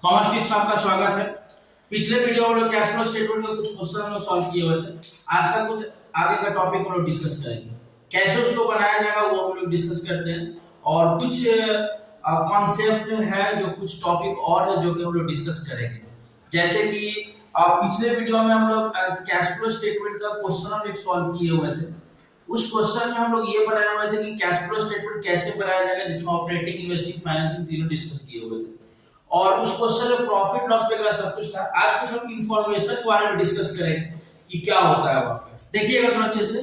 Commerce tips आपका स्वागत है। पिछले वीडियो में लोग कैश फ्लो स्टेटमेंट का कुछ क्वेश्चन हम लोग सॉल्व किए हुए थे। आज का कुछ आगे का टॉपिक हम लोग डिस्कस करेंगे, कैसे उसको बनाया जाएगा वो हम लोग डिस्कस करते हैं, और कुछ कॉन्सेप्ट है जो कुछ टॉपिक और है जो कि हम लोग डिस्कस करेंगे। जैसे कि पिछले वीडियो में हम लोग कैश फ्लो स्टेटमेंट का क्वेश्चन हम लोग सॉल्व किए हुए थे। उस क्वेश्चन में हम लोग ये बनाए हुए थे कि कैश फ्लो स्टेटमेंट कैसे बनाया जाएगा, जिसमें ऑपरेटिंग, इन्वेस्टिंग, फाइनेंसिंग तीनों डिस्कस किए हुए थे, और उस क्वेश्चन में प्रॉफिट लॉस वगैरह सब कुछ था। आज कुछ हम इंफॉर्मेशन के बारे में डिस्कस करेंगे कि क्या होता है वहां पे। देखिएगा थोड़ा अच्छे से।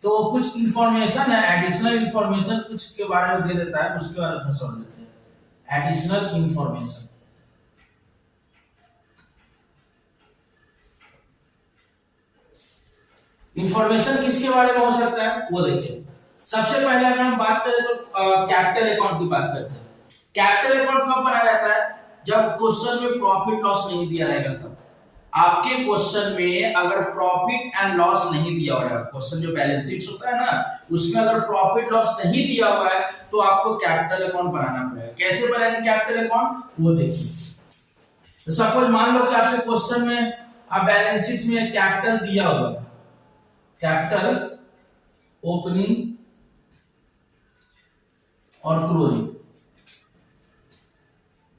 तो कुछ इंफॉर्मेशन है, एडिशनल इंफॉर्मेशन कुछ के बारे में दे देता है, उसके बारे में समझ लेते हैं। एडिशनल इंफॉर्मेशन, इंफॉर्मेशन किसके बारे में हो सकता है वो देखिए। सबसे पहले अगर हम बात करें तो कैपिटल अकाउंट की बात करते हैं। कैपिटल अकाउंट कब बनाया जाता है? जब क्वेश्चन में प्रॉफिट लॉस नहीं दिया रहेगा तब। आपके क्वेश्चन में अगर प्रॉफिट एंड लॉस नहीं दिया हुआ है, क्वेश्चन जो बैलेंस शीट होता है ना, उसमें अगर प्रॉफिट लॉस नहीं दिया हुआ है तो आपको कैपिटल अकाउंट बनाना पड़ेगा। कैसे बनाएंगे कैपिटल अकाउंट वो देखिए। तो सपोज मान लो कि आपके क्वेश्चन में बैलेंस शीट में कैपिटल दिया हुआ है, कैपिटल ओपनिंग और क्लोजिंग।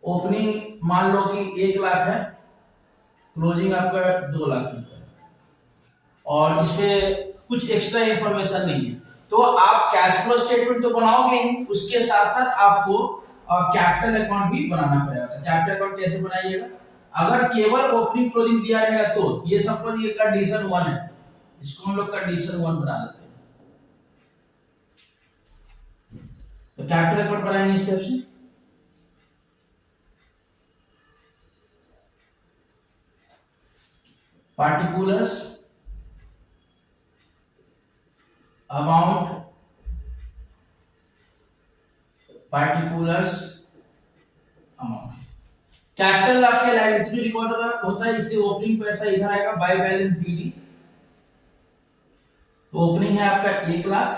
ओपनिंग मान लो कि 1 लाख है, क्लोजिंग आपका 2 लाख है, और इसमें कुछ एक्स्ट्रा इंफॉर्मेशन नहीं है। तो आप कैश फ्लो स्टेटमेंट तो बनाओगे ही, उसके साथ साथ आपको कैपिटल अकाउंट भी बनाना पड़ेगा। तो कैपिटल अकाउंट कैसे बनाइएगा? अगर केवल ओपनिंग क्लोजिंग दिया रहेगा तो ये सपोज ये कंडीशन 1 है, इसको हम लोग कंडीशन 1 बना लेते हैं। तो कैपिटल अकाउंट बनाएंगे स्टेप से। Particulars amount, particulars amount. Capital आपके लायबिलिटी रिकॉर्ड होता है, इससे ओपनिंग पैसा इधर आएगा बाय बैलेंस बीडी। तो ओपनिंग है आपका 1 लाख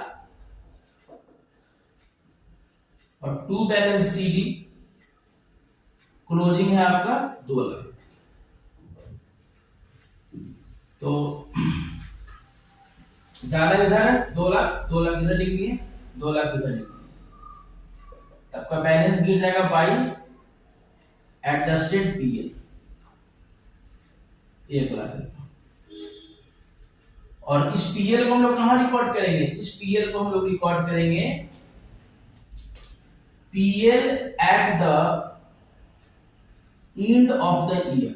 और टू बैलेंस सीडी, क्लोजिंग है आपका 2 लाख। तो ज्यादा इधर है 2 लाख, 2 लाख इधर लिख दिए, 2 लाख इधर लिख दिए। आपका बैलेंस गिर जाएगा बाई एडजस्टेड पीएल 1 लाख। और इस पीएल को हम लोग कहां रिकॉर्ड करेंगे? इस पीएल को हम लोग रिकॉर्ड करेंगे PL at the end of the year.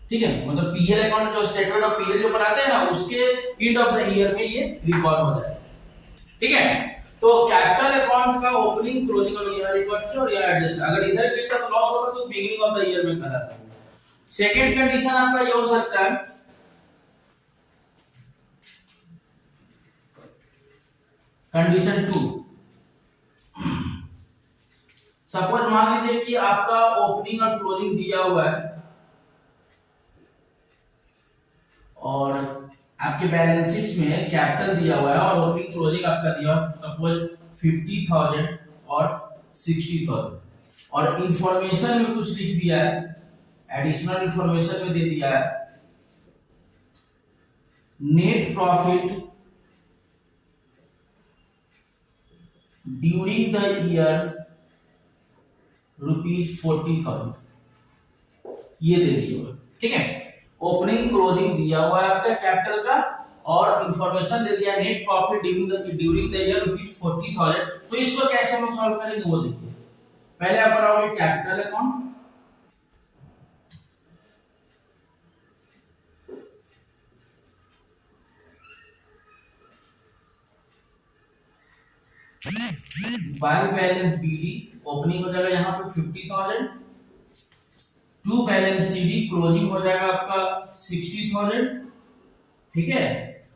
ठीक है, मतलब पीएल अकाउंट जो स्टेटमेंट ऑफ पीएल जो बनाते हैं ना, उसके एंड ऑफ द ईयर में ये रिकॉर्ड हो जाएगा। ठीक है, तो कैपिटल अकाउंट का ओपनिंग, क्लोजिंग और यहां रिकॉर्ड किया और यहां एडजस्ट। अगर इधर गिरता तो लॉस होगा, तो बिगिनिंग ऑफ द ईयर में कहा जाता है। सेकंड कंडीशन आपका ये हो सकता है, कंडीशन 2। सपोज मान लीजिए कि आपका ओपनिंग और क्लोजिंग दिया हुआ है और आपके बैलेंस शीट में कैपिटल दिया हुआ है और ओपनिंग क्लोजिंग आपका दिया हुआ है, सपोज 50,000 और 60,000, और इंफॉर्मेशन में कुछ लिख दिया है, एडिशनल इंफॉर्मेशन में दे दिया है net profit during the year ₹40,000, ये दे दिया हुआ। ठीक है, ओपनिंग क्लोजिंग दिया हुआ है आपका कैपिटल का, और इंफॉर्मेशन दे दिया net profit during the year ₹40,000। तो इसको कैसे हम सॉल्व करेंगे वो देखिए। पहले आप बनाओगे capital account, by balance BD, opening हो जाएगा यहां पे 50,000, टू बैलेंस सीडी, क्लोजिंग हो जाएगा आपका 60,000। ठीक है,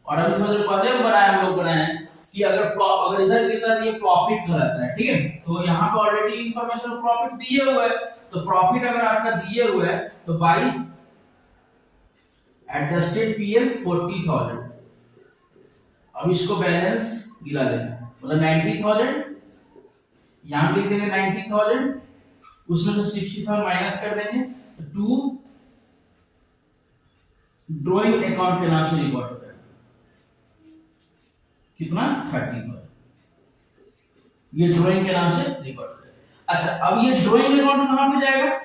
और अभी थोड़ा देर पहले हम लोग बनाए कि अगर इधर गिरता तो ये प्रॉफिट कहलाता है। ठीक है, तो यहाँ पे ऑलरेडी इंफॉर्मेशन प्रॉफिट दिए हुए है, तो प्रॉफिट अगर आपका दिए हुए है तो बाई एडजस्टेड पीएल 40,000। अब इसको बैलेंस गिरा लेना, मतलब 90,000 यहां लिख देंगे 90,000, उसमें से 65 माइनस कर देंगे, टू ड्राइंग अकाउंट के नाम से रिकॉर्ड हो जाएगा। कितना? 30,000। ये ड्राइंग के नाम से रिकॉर्ड हो जाएगा। अच्छा, अब ये ड्राइंग अकाउंट कहां पे जाएगा?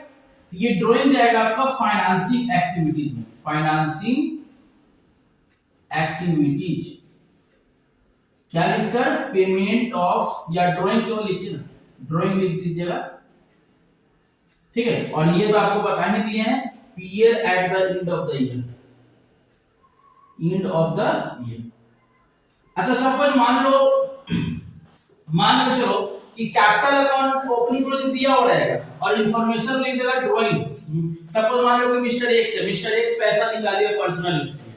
ये ड्राइंग जाएगा आपका फाइनेंसिंग एक्टिविटीज में। फाइनेंसिंग एक्टिविटीज क्या लिखकर? पेमेंट ऑफ, या ड्राइंग क्यों लिखिए ना, ड्राइंग लिख दीजिएगा, ठीक है। और ये तो आपको बता ही दिए हैं, PL at the end of the year, end of the year. अच्छा, सपोज मान लो चलो कि कैपिटल अकाउंट ओपनिंग क्लोजिंग दिया हो रहेगा और इंफॉर्मेशन लिख देगा ड्राइंग। सपोज मान लो कि मिस्टर एक्स पैसा निकालिए पर्सनल यूज के लिए,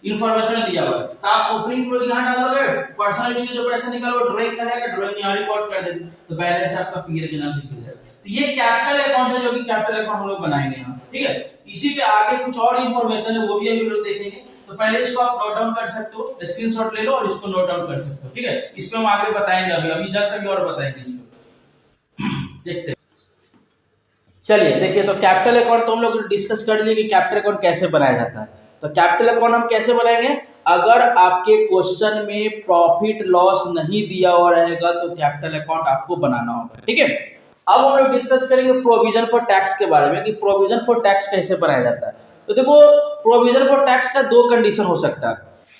इंफॉर्मेशन दिया हुआ है, तो आप ओपनिंग क्लोजिंग यहां डाल दोगे, पर्सनल यूज के जो पैसा निकाला वो ड्राइंग का रहेगा, ड्राइंग यहां रिकॉर्ड कर देंगे, तो बैलेंस आपका पीएल के नाम से खुल जाएगा। तो ये कैपिटल अकाउंट है, जो कि कैपिटल अकाउंट हम लोग बनाएंगे यहां, ठीक है। इसी पे आगे कुछ और इंफॉर्मेशन है, वो भी अभी लोग देखेंगे। तो पहले इसको आप नोट डाउन कर सकते हो, स्क्रीनशॉट ले लो और इसको नोट डाउन कर सकते हो, ठीक है। इस पे हम आगे बताएंगे, अभी जस्ट अभी और बताएंगे इस पे। देखते हैं, चलिए देखिए। तो कैपिटल अकाउंट तो हम लोग डिस्कस कर लिए कि कैपिटल अकाउंट कैसे बनाया जाता है। तो कैपिटल अकाउंट हम कैसे बनाएंगे? अगर आपके क्वेश्चन में प्रॉफिट लॉस नहीं दिया हुआ रहेगा तो कैपिटल अकाउंट आपको बनाना होगा, ठीक है। अब हम लोग डिस्कस करेंगे प्रोविजन फॉर टैक्स के बारे में कि प्रोविजन फॉर टैक्स कैसे बनाया जाता है। तो देखो, प्रोविजन फॉर टैक्स का दो कंडीशन हो सकता है,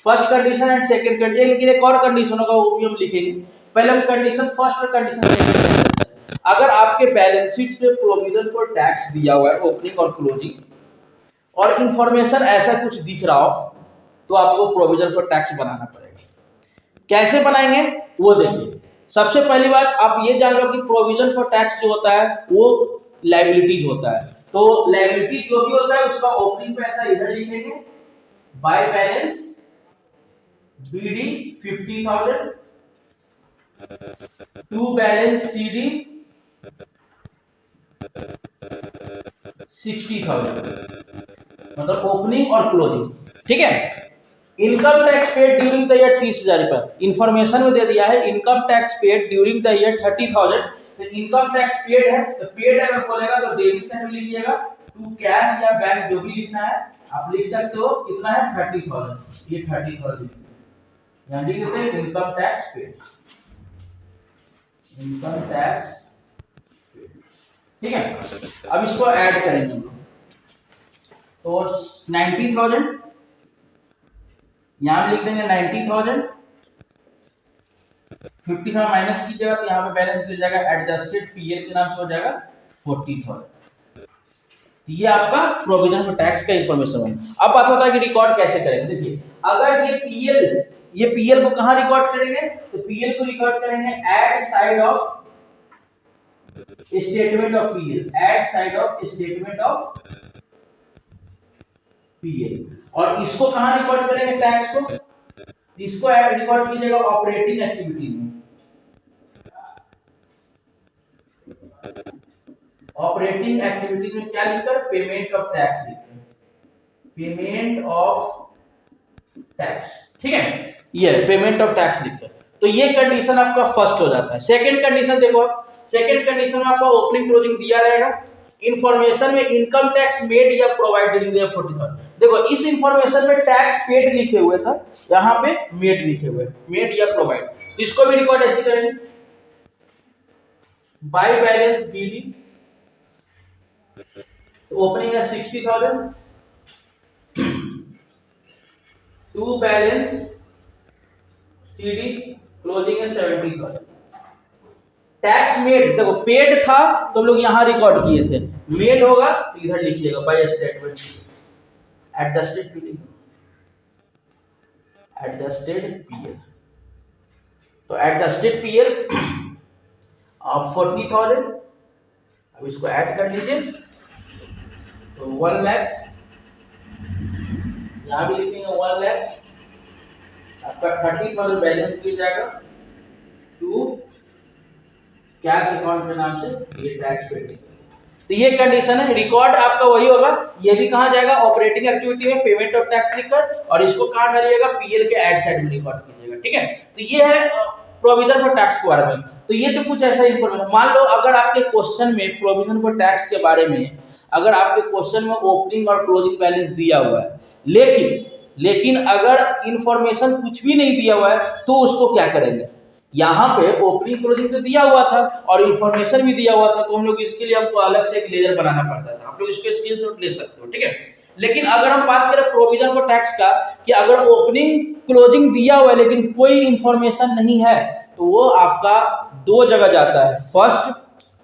first condition and second condition, लेकिन एक और कंडीशन होगा, वो भी हम लिखेंगे। पहले हम कंडीशन फर्स्ट और कंडीशन सेकंड। अगर आपके बैलेंस शीट पे प्रोविजन फॉर टैक्स दिया हुआ है, ओपनिंग और क्लोजिंग, और इंफॉर्मेशन ऐसा कुछ दिख रहा हो, तो आपको प्रोविजन फॉर टैक्स बनाना पड़ेगा। कैसे बनाएंगे वो देखिए। सबसे पहली बात आप ये जान लो कि प्रोविजन फॉर टैक्स जो होता है वो लायबिलिटीज होता है। तो लायबिलिटी जो भी होता है उसका ओपनिंग पैसा इधर लिखेंगे, by balance BD 50,000, to balance CD 60,000, मतलब ओपनिंग और क्लोजिंग, ठीक है। Income tax paid during the year 30,000 रुपए, इंफॉर्मेशन में दे दिया है income tax paid during the year 30,000। तो इनकम टैक्स पेड है, तो पेड अगर बोलेगा तो डेबिट साइड में लिखिएगा, टू कैश या बैंक जो भी लिखना है आप लिख सकते हो। कितना है? 30,000, ये 30,000 यहां लिख देते हैं income tax paid, income tax, ठीक है। अब इसको ऐड करेंगे तो 90,000 यहां लिख देंगे, 90,000 50,000 माइनस कीजिएगा तो यहाँ पे बैलेंस गिर जाएगा, एडजस्टेड पीएल के नाम से हो जाएगा 40,000। ये आपका प्रोविजन फॉर टैक्स का इंफॉर्मेशन है। अब बात होता है कि रिकॉर्ड कैसे करेंगे। देखिए, अगर ये पीएल को कहां रिकॉर्ड करेंगे? तो पीएल को रिकॉर्ड करेंगे at side of statement of PL, at side of statement of PL. और इसको कहां रिकॉर्ड करेंगे? टैक्स को, इसको रिकॉर्ड कीजिएगा ऑपरेटिंग एक्टिविटी में। ऑपरेटिंग एक्टिविटी में क्या लिखकर? पेमेंट ऑफ टैक्स लिखकर, पेमेंट ऑफ टैक्स, ठीक है। ये पेमेंट ऑफ टैक्स लिखकर, तो ये कंडीशन आपका फर्स्ट हो जाता है। सेकंड कंडीशन देखो, सेकंड कंडीशन में आपका ओपनिंग क्लोजिंग दिया रहेगा, इंफॉर्मेशन में इनकम टैक्स मेड या प्रोवाइड ड्यूरिंग द ईयर 40,000। देखो, इस इंफॉर्मेशन में टैक्स पेड लिखे हुए था, यहाँ पे मेड लिखे हुए, मेड या प्रोवाइड, तो इसको भी रिकॉर्ड ऐसे करेंगे, बाय बैलेंस बीडी, ओपनिंग है 60,000, टू बैलेंस सीडी, क्लोजिंग है 70,000। टैक्स मेड, देखो पेड था तो हम लोग यहां रिकॉर्ड किए थे, मेड होगा तो इधर लिखिएगा by statement, adjusted PL, adjusted PL. तो एडजस्टेड पीएल ऑफ 40,000, अब इसको ऐड कर लीजिए तो 1 लाख, यहां भी लिखेंगे 1 लाख, आपका 30,000 बैलेंस गिर जाएगा टू कैश अकाउंट के नाम से, ये टैक्स पेड। तो ये कंडीशन है, रिकॉर्ड आपका वही होगा। ये भी कहां जाएगा? ऑपरेटिंग एक्टिविटी में पेमेंट ऑफ टैक्स लिखकर, और इसको कहां डालिएगा? पीएल के ऐड साइड में रिकॉर्ड कीजिएगा, ठीक है। तो ये है प्रोविजन फॉर टैक्स के बारे में। तो ये तो कुछ ऐसा इंफॉर्मेशन, मान लो अगर आपके क्वेश्चन में प्रोविजन फॉर टैक्स के बारे में, अगर आपके क्वेश्चन में ओपनिंग और क्लोजिंग बैलेंस दिया हुआ है, लेकिन अगर इंफॉर्मेशन कुछ भी नहीं दिया हुआ है तो उसको क्या करेंगे? यहाँ पे ओपनिंग क्लोजिंग तो दिया हुआ था और इंफॉर्मेशन भी दिया हुआ था, तो हम लोग इसके लिए हमको अलग से एक लेजर बनाना पड़ता था। आप लोग इसके स्क्रीनशॉट ले सकते हो, ठीक है। लेकिन अगर हम बात करें प्रोविजन फॉर टैक्स का, कि अगर ओपनिंग क्लोजिंग दिया हुआ है लेकिन कोई इंफॉर्मेशन नहीं है, तो वो आपका दो जगह जाता है। फर्स्ट,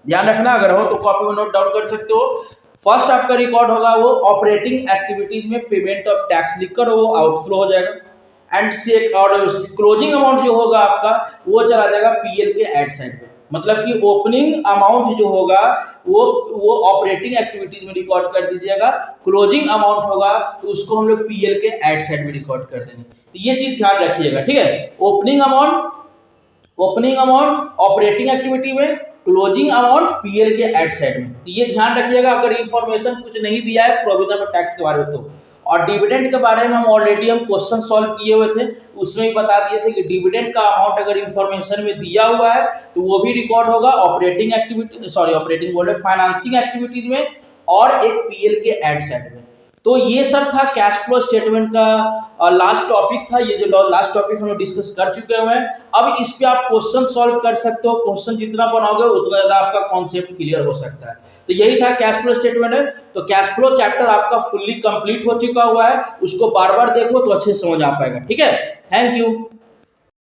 ध्यान रखना, अगर हो तो कॉपी में नोट डाउन कर सकते हो। फर्स्ट आपका रिकॉर्ड होगा वो ऑपरेटिंग एक्टिविटीज में पेमेंट ऑफ टैक्स लिखकर वो आउटफ्लो हो जाएगा, एंड से और क्लोजिंग अमाउंट जो होगा आपका वो चला जाएगा पीएल के एड साइड पे। मतलब कि ओपनिंग अमाउंट जो होगा वो ऑपरेटिंग एक्टिविटीज में रिकॉर्ड कर दीजिएगा, क्लोजिंग अमाउंट होगा तो उसको हम लोग पीएल के एड साइड में रिकॉर्ड कर देंगे। तो ये चीज ध्यान रखिएगा, ठीक है। ओपनिंग अमाउंट ऑपरेटिंग एक्टिविटी में, क्लोजिंग अमाउंट पीएल के एड साइड में। तो ये ध्यान रखिएगा अगर इंफॉर्मेशन कुछ नहीं दिया है प्रोविजन ऑफ टैक्स के बारे में तो। और डिविडेंड के बारे में हम ऑलरेडी क्वेश्चन सॉल्व किए हुए थे, उसमें ही बता दिए थे कि डिविडेंड का अमाउंट अगर इंफॉर्मेशन में दिया हुआ है तो वो भी रिकॉर्ड होगा फाइनेंसिंग एक्टिविटीज में और एक पीएल के एड साइड में। तो ये सब था कैश फ्लो स्टेटमेंट का लास्ट टॉपिक था। ये जो लास्ट टॉपिक हम लोग डिस्कस कर चुके हुए हैं, अब इस पे आप क्वेश्चन सॉल्व कर सकते हो। क्वेश्चन जितना बनाओगे उतना ज्यादा आपका कॉन्सेप्ट क्लियर हो सकता है। तो यही था कैश फ्लो स्टेटमेंट है। तो कैश फ्लो चैप्टर आपका फुल्ली कंप्लीट हो चुका हुआ है, उसको बार बार देखो तो अच्छे से समझ आ पाएगा, ठीक है। Thank you.